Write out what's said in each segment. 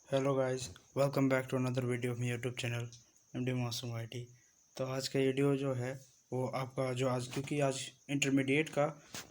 Hello guys, welcome back to another video of YouTube channel MD Masoom IT. तो आज का video जो है वो आपका जो आज क्योंकि आज इंटरमीडिएट का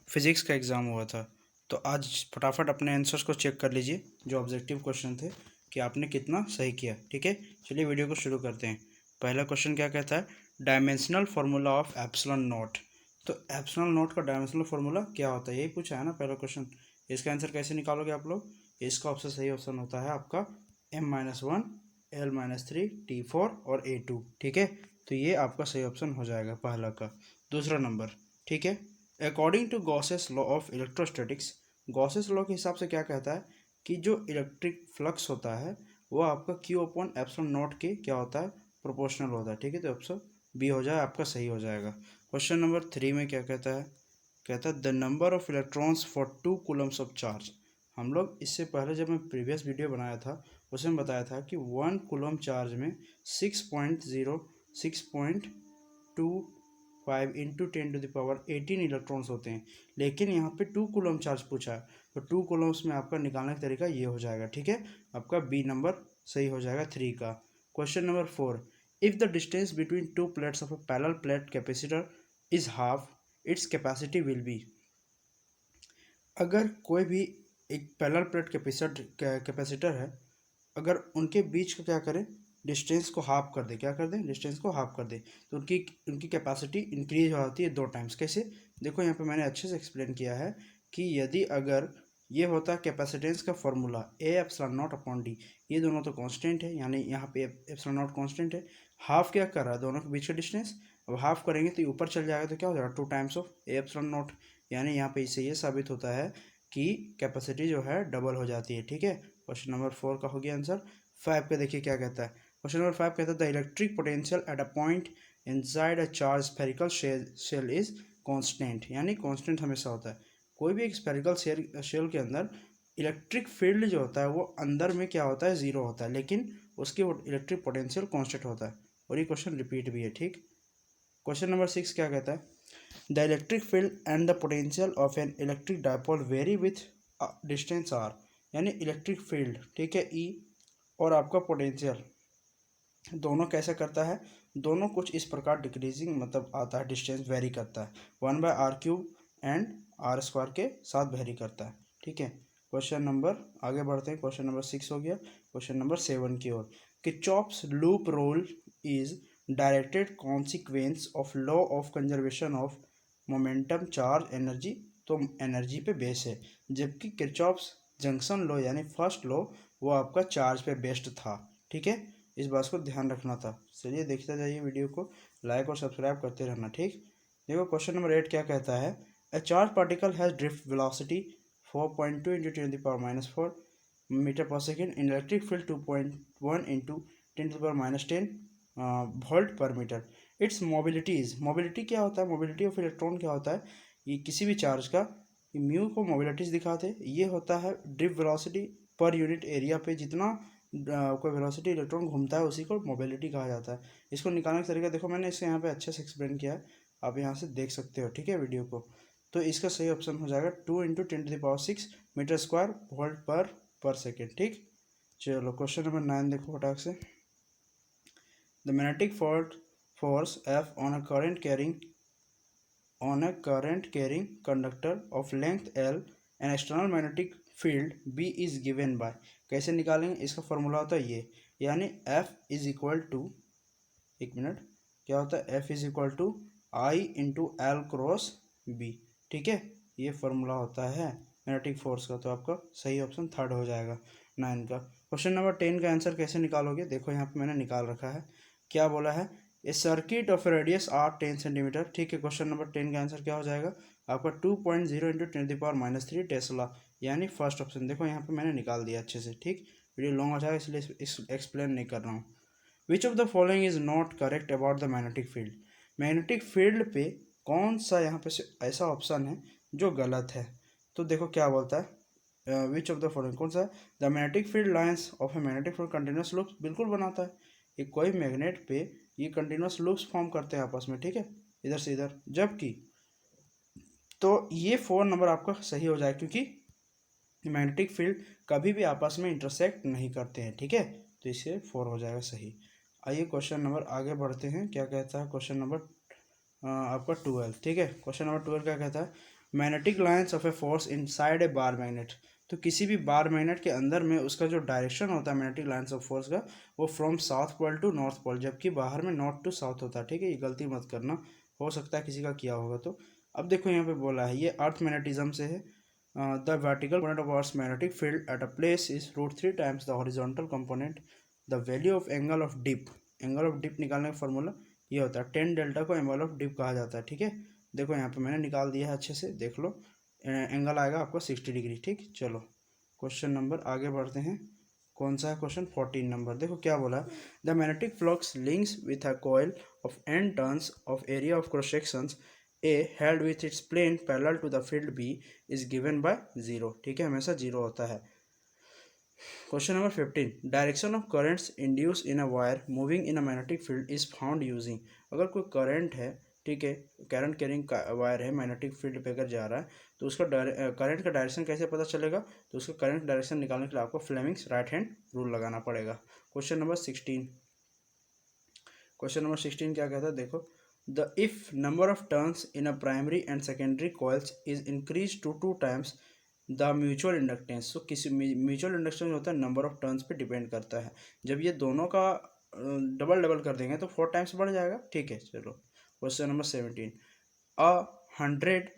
फिज़िक्स का एग्ज़ाम हुआ था, तो आज फटाफट अपने आंसर्स को चेक कर लीजिए जो ऑब्जेक्टिव क्वेश्चन थे कि आपने कितना सही किया। ठीक है, चलिए वीडियो को शुरू करते हैं। पहला क्वेश्चन क्या कहता है, dimensional formula of epsilon not. तो एप्सिलॉन नॉट का डायमेंशनल फार्मूला क्या होता है, यही पूछा है ना पहला क्वेश्चन। इसका आंसर कैसे निकालोगे आप लोग? इसका ऑप्शन सही ऑप्शन होता है आपका M-1, L-3, T4 और A2। ठीक है, तो ये आपका सही ऑप्शन हो जाएगा पहला का। दूसरा नंबर, ठीक है, according to Gauss's law of electrostatics, Gauss's law के हिसाब से क्या कहता है कि जो इलेक्ट्रिक फ्लक्स होता है वो आपका Q/एप्सिलॉन नॉट के क्या होता है, प्रोपोर्शनल होता है। ठीक है, तो ऑप्शन बी हो जाए आपका सही हो जाएगा। क्वेश्चन नंबर 3 में क्या कहता है, कहता है the number of electrons for 2 Coulomb's of charge. हम लोग इससे पहले जब मैं प्रीवियस वीडियो बनाया था उसमें बताया था कि 1 कूलम चार्ज में 6.25 इंटू 10⁻18 इलेक्ट्रॉन्स होते हैं, लेकिन यहाँ पे 2 कूलम चार्ज पूछा है, तो 2 कूलम्स में आपका निकालने का तरीका ये हो जाएगा। ठीक है, आपका बी नंबर सही हो जाएगा 3 का। Question number 4, if the distance between two plates of a parallel plate capacitor is half, its capacity will be. अगर कोई भी एक पैरेलल प्लेट कैपेसिटर है, अगर उनके बीच का क्या करें, डिस्टेंस को हाफ कर दे, क्या कर दें, डिस्टेंस को हाफ कर दे, तो उनकी उनकी कैपेसिटी इंक्रीज हो जाती है 2 टाइम्स। कैसे, देखो यहाँ पे मैंने अच्छे से एक्सप्लेन किया है कि यदि अगर ये होता है कैपेसिटेंस का फॉर्मूला A/0/d, ये दोनों तो कांस्टेंट है, यानी यहाँ पे एप्सिलॉन नॉट कांस्टेंट है। हाफ क्या कर रहा है, दोनों के बीच का डिस्टेंस, अब हाफ करेंगे तो ये ऊपर चल जाएगा, तो क्या हो जाएगा 2 टाइम्स ऑफ A/0। यानी यहाँ पे इससे ये साबित होता है कि कैपेसिटी जो है डबल हो जाती है। ठीक है, क्वेश्चन नंबर 4 का हो गया आंसर। 5 पे देखिए क्या कहता है, क्वेश्चन नंबर 5 कहता है the electric potential at a point inside a charge spherical shell is constant. यानी कांस्टेंट हमेशा होता है, कोई भी एक स्फेरिकल शेल के अंदर इलेक्ट्रिक फील्ड जो होता है वो अंदर में क्या होता है, जीरो होता है, लेकिन उसकी इलेक्ट्रिक पोटेंशियल कांस्टेंट होता है। और ये क्वेश्चन रिपीट भी है। ठीक, क्वेश्चन नंबर 6 क्या कहता है, the electric field and the potential of an electric dipole vary with distance R. यानी इलेक्ट्रिक फील्ड, ठीक है, ई, और आपका पोटेंशियल दोनों कैसे करता है, दोनों कुछ इस प्रकार डिक्रीजिंग मतलब आता है, डिस्टेंस वेरी करता है 1/r³ एंड r² के साथ वेरी करता है। ठीक है, क्वेश्चन नंबर आगे बढ़ते हैं, क्वेश्चन नंबर 6 हो गया। क्वेश्चन नंबर 7 की ओर, Kirchhoff's loop rule is directed consequence of law of conservation of momentum charge energy. तो एनर्जी पे बेस है, जबकि किरचॉफ्स जंक्शन लॉ यानी फर्स्ट लॉ वो आपका चार्ज पे बेस्ड था। ठीक है, इस बात को ध्यान रखना था। चलिए देखते जाइए वीडियो को, लाइक और सब्सक्राइब करते रहना। ठीक, देखो क्वेश्चन नंबर 8 क्या कहता है, a charge particle has drift velocity 4.2 into 10⁻⁴ metre per second in electric field 2.1 into 10⁻⁻10 volt per metre. Its mobilities, mobility क्या होता है, मोबिलिटी ऑफ इलेक्ट्रॉन क्या होता है, ये किसी भी चार्ज का म्यू को मोबिलिटीज दिखाते हैं। ये होता है drift velocity per unit area पे, जितना कोई वेलोसिटी इलेक्ट्रॉन घूमता है उसी को मोबिलिटी कहा जाता है। इसको निकालने का तरीका देखो, मैंने इसे यहाँ पे अच्छे से एक्सप्लेन किया है, आप यहाँ से देख सकते हो। ठीक है, वीडियो को, तो इसका सही ऑप्शन हो जाएगा 2 इंटू 10⁻⁶ मीटर स्क्वायर वोल्ट पर सेकेंड। ठीक, चलो क्वेश्चन नंबर 9 देखो फटाक से, the magnetic force F on a current carrying conductor of length L, an external magnetic field B is given by। कैसे निकालेंगे, इसका फॉर्मूला होता है ये, यानी F इज इक्वल टू, एक मिनट, क्या होता है, F is equal to I into L cross B. ठीक है, ये फॉर्मूला होता है मैग्नेटिक फोर्स का, तो आपका सही ऑप्शन थर्ड हो जाएगा 9 का। क्वेश्चन नंबर 10 का आंसर कैसे निकालोगे, देखो यहाँ पे मैंने निकाल रखा है, क्या बोला है, a circuit of radius r 10 centimetre. ठीक है, क्वेश्चन नंबर 10 का आंसर क्या हो जाएगा आपका 2.0 इंटू 10⁻³ टेस्ला, यानी फर्स्ट ऑप्शन। देखो यहाँ पे मैंने निकाल दिया अच्छे से। ठीक, वीडियो लॉन्ग हो जाएगा इसलिए एक्सप्लेन नहीं कर रहा हूँ। Which of the following is not correct about the magnetic field. Magnetic field पे कौन सा यहाँ पे से ऐसा ऑप्शन है जो गलत है, तो देखो क्या बोलता है, विच ऑफ द फॉलोइंग कौन सा है, the magnetic field lines of a magnetic field continuous loops, बिल्कुल बनाता है, ये कोई मैग्नेट पे ये कंटिन्यूस लूप्स फॉर्म करते हैं आपस में। ठीक है, इधर से इधर, जबकि तो ये 4 नंबर आपका सही हो जाए, क्योंकि मैग्नेटिक फील्ड कभी भी आपस में इंटरसेक्ट नहीं करते हैं, ठीक है। तो इससे 4 हो जाएगा सही। आइए क्वेश्चन नंबर आगे बढ़ते हैं। क्या कहता है क्वेश्चन नंबर आपका 12, ठीक है। क्वेश्चन नंबर 12 क्या कहता है, magnetic lines of a force inside a bar magnet. तो किसी भी बार मैग्नेट के अंदर में उसका जो डायरेक्शन होता है मैग्नेटिक लाइन्स ऑफ फोर्स का, वो from south pole to north pole, जबकि बाहर में नॉर्थ टू साउथ होता है, ठीक है। ये गलती मत करना, हो सकता है किसी का किया होगा। तो अब देखो यहाँ पे बोला है, ये अर्थ मैग्नेटिज्म से है। The vertical component of Earth's magnetic field at a place is √3 times the horizontal component. The value of angle of dip, angle of dip निकालने का फॉर्मूला ये होता है, टेन डेल्टा को एंगल ऑफ डिप कहा जाता है, ठीक है। देखो यहाँ पे मैंने निकाल दिया है, अच्छे से देख लो। एंगल आएगा आपको 60 डिग्री, ठीक। चलो क्वेश्चन नंबर आगे बढ़ते हैं। कौन सा है क्वेश्चन 14 नंबर, देखो क्या बोला है। The magnetic flux links with a coil of n turns of area of cross sections A held with its plane parallel to the field B is given by 0, ठीक है, हमेशा 0 होता है। Question number 15, direction of currents induce in a wire moving in a magnetic field is found using. अगर कोई current है, ठीक है, करंट कैरिंग वायर है, मैग्नेटिक फील्ड पे अगर जा रहा है, तो उसका करंट का डायरेक्शन कैसे पता चलेगा। तो उसका करंट डायरेक्शन निकालने के लिए आपको फ्लेमिंग्स राइट हैंड रूल लगाना पड़ेगा। क्वेश्चन नंबर 16, क्वेश्चन नंबर 16 क्या कहता है, देखो। The if number of turns in a primary and secondary coils is increased to 2 times the mutual inductance, so किसी म्यूचुअल इंडक्टेंस होता है नंबर ऑफ टर्न्स पे डिपेंड करता है। जब ये दोनों का डबल डबल कर देंगे तो 4 टाइम्स बढ़ जाएगा, ठीक है। चलो question number 17, a 100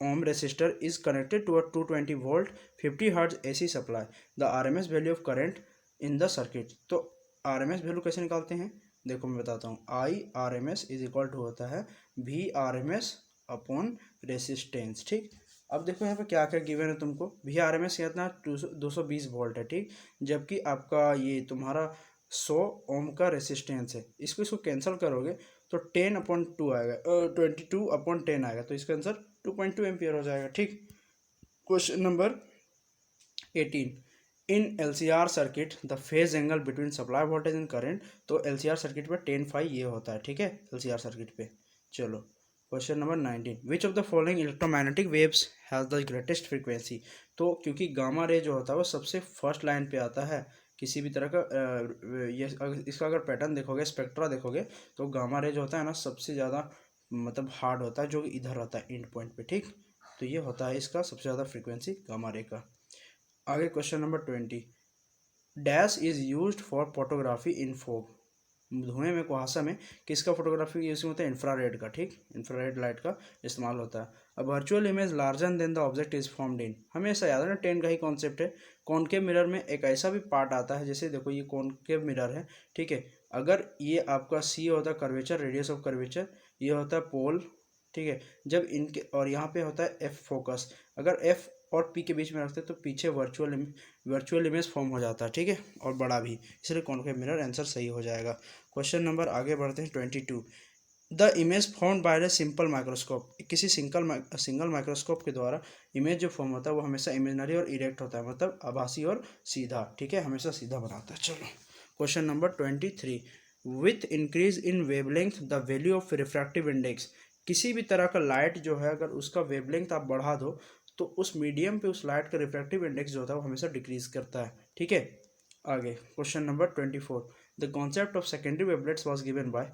ohm resistor is connected to a 220 volt 50 hertz AC supply. The RMS value of current in the circuit. तो RMS वैल्यू कैसे निकालते हैं, देखो मैं बताता हूँ। IRMS इज इक्वल टू होता है VRMS अपॉन रेसिस्टेंस, ठीक। अब देखो यहाँ पे क्या क्या गिवन है तुमको। VRMS कितना 220 वोल्ट है, ठीक। जबकि आपका ये तुम्हारा 100 ओम का रेसिस्टेंस है। इसको कैंसिल करोगे तो 10/2 आएगा, 22/10 आएगा। तो इसका आंसर 2.2 एम्पियर हो जाएगा, ठीक। Question number 18, in LCR circuit the phase angle between supply voltage and current. तो LCR सर्किट पे 10 ये होता है, ठीक है, LCR सर्किट पे। चलो question number 19, which of the following electromagnetic waves has the greatest frequency. तो क्योंकि गामा रे जो होता है वो सबसे फर्स्ट लाइन पे आता है किसी भी तरह का ये इसका अगर पैटर्न देखोगे, स्पेक्ट्रा देखोगे, तो गामा रे जो होता है ना सबसे ज़्यादा मतलब हार्ड होता है, जो इधर होता है एंड पॉइंट पे, ठीक। तो ये होता है इसका सबसे ज़्यादा फ्रीक्वेंसी गामा रे का। आगे question number 20, dash is used for photography in fog. धुएं में कुहासा में किसका फोटोग्राफी यूज होता है, इंफ्रारेड का, ठीक। इंफ्रारेड लाइट का इस्तेमाल होता है। अब virtual image larger than the object is formed in, हमेशा याद है ना, 10 का ही कॉन्सेप्ट है। कॉनकेव मिरर में एक ऐसा भी पार्ट आता है, जैसे देखो ये कॉनकेव मिरर है, ठीक है। अगर ये आपका सी होता है कर्वेचर, रेडियस ऑफ कर्वेचर, ये होता है पोल, ठीक है। जब इनके और यहाँ पे होता है एफ फोकस, अगर एफ और पी के बीच में रखते हैं तो पीछे वर्चुअल इमेज फॉर्म हो जाता है, ठीक है, और बड़ा भी, इसलिए कॉनकेव मिरर आंसर सही हो जाएगा। क्वेश्चन नंबर आगे बढ़ते हैं 22, the image form by the simple microscope. किसी सिंगल माइक्रोस्कोप के द्वारा इमेज जो फॉर्म होता है वो हमेशा इमेजनरी और इरेक्ट होता है, मतलब आभासी और सीधा, ठीक है, हमेशा सीधा बनाता है। चलो question number 23, with increase in wavelength the value of refractive index. किसी भी तरह का लाइट जो है अगर उसका वेवलेंथ आप बढ़ा दो तो उस मीडियम पे उस लाइट का रिफ्रैक्टिव इंडेक्स जो होता है वो हमेशा डिक्रीज करता है, ठीक है। आगे question number 24, the concept of secondary wavelets was given by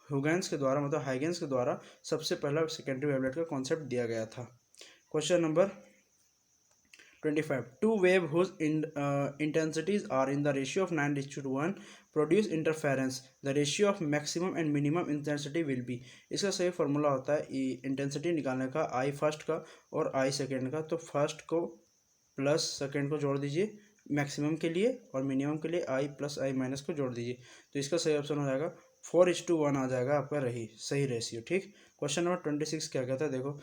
Huygens के द्वारा, मतलब हाइगेंस के द्वारा सबसे पहला सेकेंडरी वेवलेट का कॉन्सेप्ट दिया गया था। Question number 25, two wave whose intensities are in the ratio of 9:1 produce interference, the ratio of maximum and minimum intensity will be। इसका सही फार्मूला होता है इंटेंसिटी निकालने का, आई फर्स्ट का और आई सेकेंड का। तो फर्स्ट को प्लस सेकेंड को जोड़ दीजिए मैक्सिमम के लिए, और मिनिमम के लिए आई प्लस आई माइनस को जोड़ दीजिए। तो इसका सही ऑप्शन हो जाएगा 4:1 आ जाएगा आपका, रही सही रेशियो, ठीक। क्वेश्चन नंबर 26 क्या कहता है, देखो।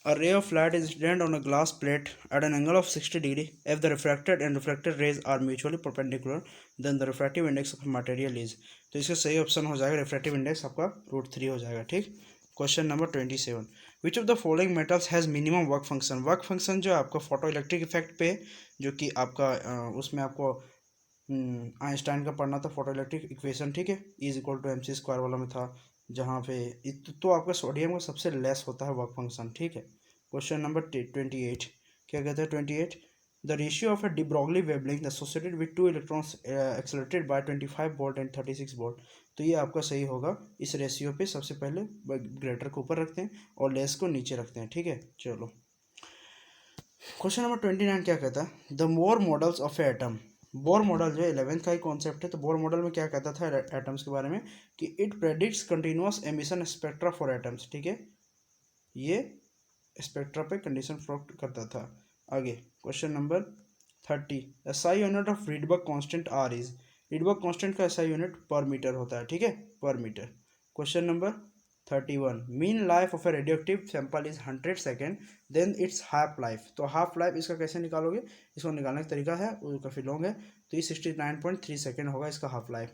A ray of light is incident on a glass plate at an angle of 60 degree. If the refracted and reflected rays are mutually perpendicular, then the refractive index of material is। तो इसका सही option हो जाएगा refractive index आपका √3 हो जाएगा, ठीक। Question number 27, which of the following metals has minimum work function. Work function जो आपका फोटो इलेक्ट्रिक इफेक्ट पे, जो कि आपका उसमें आपको आइंस्टाइन का पढ़ना था फोटो इलेक्ट्रिक इक्वेशन, ठीक है, इज इक्वल टू mc² वाला में था, जहाँ पे तो आपका सोडियम का सबसे लेस होता है वर्क फंक्शन, ठीक है। क्वेश्चन नंबर 28 क्या कहता है 28, the ratio of a de Broglie wavelength associated with two electrons accelerated by 25 volt and 36 volt. तो ये आपका सही होगा। इस रेशियो पे सबसे पहले ग्रेटर को ऊपर रखते हैं और लेस को नीचे रखते हैं, ठीक है। चलो क्वेश्चन नंबर 29 क्या कहता है, the bore models of atom. Bohr model जो है 11th का ही कॉन्सेप्ट है। तो बोर मॉडल में क्या कहता था एटम्स के बारे में कि it predicts continuous emission spectra for atoms, ठीक है। ये स्पेक्ट्रा पे कंडीशन प्रोवाइड करता था। आगे question number 30, SI unit of Rydberg constant r is. Rydberg constant का एसआई यूनिट पर मीटर होता है, ठीक है, per metre. Question number 31, mean life of a radioactive sample is 100 second, then its half life. तो half life इसका कैसे निकालोगे, इसको निकालने का तरीका है वो काफ़ी लॉन्ग है। तो ये 69.3 सेकेंड होगा इसका half life.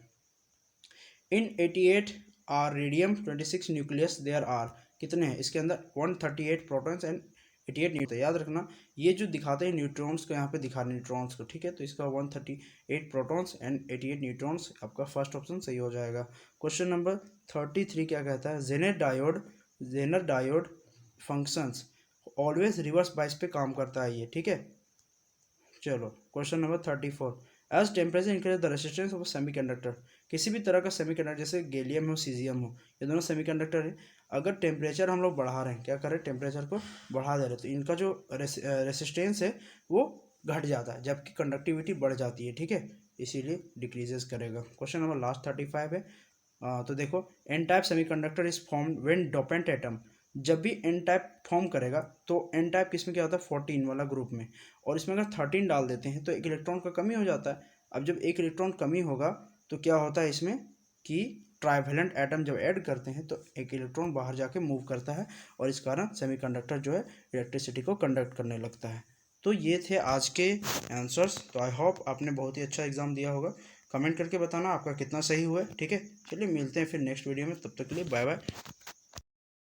In 88 R radium 26 nucleus there are, कितने हैं इसके अंदर, 138 प्रोटॉन्स एंड 88 न्यूट्रॉन। याद रखना ये जो दिखाते हैं न्यूट्रॉन्स को, यहाँ पे दिखा रहे न्यूट्रॉन्स को, ठीक है। तो इसका 138 प्रोटॉन्स एंड 88 न्यूट्रॉन्स, आपका फर्स्ट ऑप्शन सही हो जाएगा। क्वेश्चन नंबर 33 क्या कहता है, Zener diode functions always reverse bias पे काम करता है ये, ठीक है। चलो question number 34, as temperature increase the resistance of semiconductor. किसी भी तरह का सेमीकंडक्टर, जैसे गैलियम हो सीजियम हो, ये दोनों सेमीकंडक्टर है। अगर टेम्परेचर हम लोग बढ़ा रहे हैं, क्या करें, टेम्परेचर को बढ़ा दे रहे हैं, तो इनका जो रेसिस्टेंस है वो घट जाता है, जबकि कंडक्टिविटी बढ़ जाती है, ठीक है, इसीलिए डिक्रीजेस करेगा। क्वेश्चन नंबर लास्ट 35 है। तो देखो, N type semiconductor is formed when dopant atom. जब भी एन टाइप फॉर्म करेगा तो एन टाइप किस में क्या होता है, 14 वाला ग्रुप में, और इसमें अगर 13 डाल देते हैं तो एक इलेक्ट्रॉन का कमी हो जाता है। अब जब एक इलेक्ट्रॉन कमी होगा तो क्या होता है इसमें कि ट्राइवेलेंट एटम जब ऐड करते हैं तो एक इलेक्ट्रॉन बाहर जाके मूव करता है, और इस कारण सेमीकंडक्टर जो है इलेक्ट्रिसिटी को कंडक्ट करने लगता है। तो ये थे आज के आंसर्स। तो आई होप आपने बहुत ही अच्छा एग्जाम दिया होगा। कमेंट करके बताना आपका कितना सही हुआ है, ठीक है। चलिए मिलते हैं फिर नेक्स्ट वीडियो में, तब तक के लिए बाय बाय।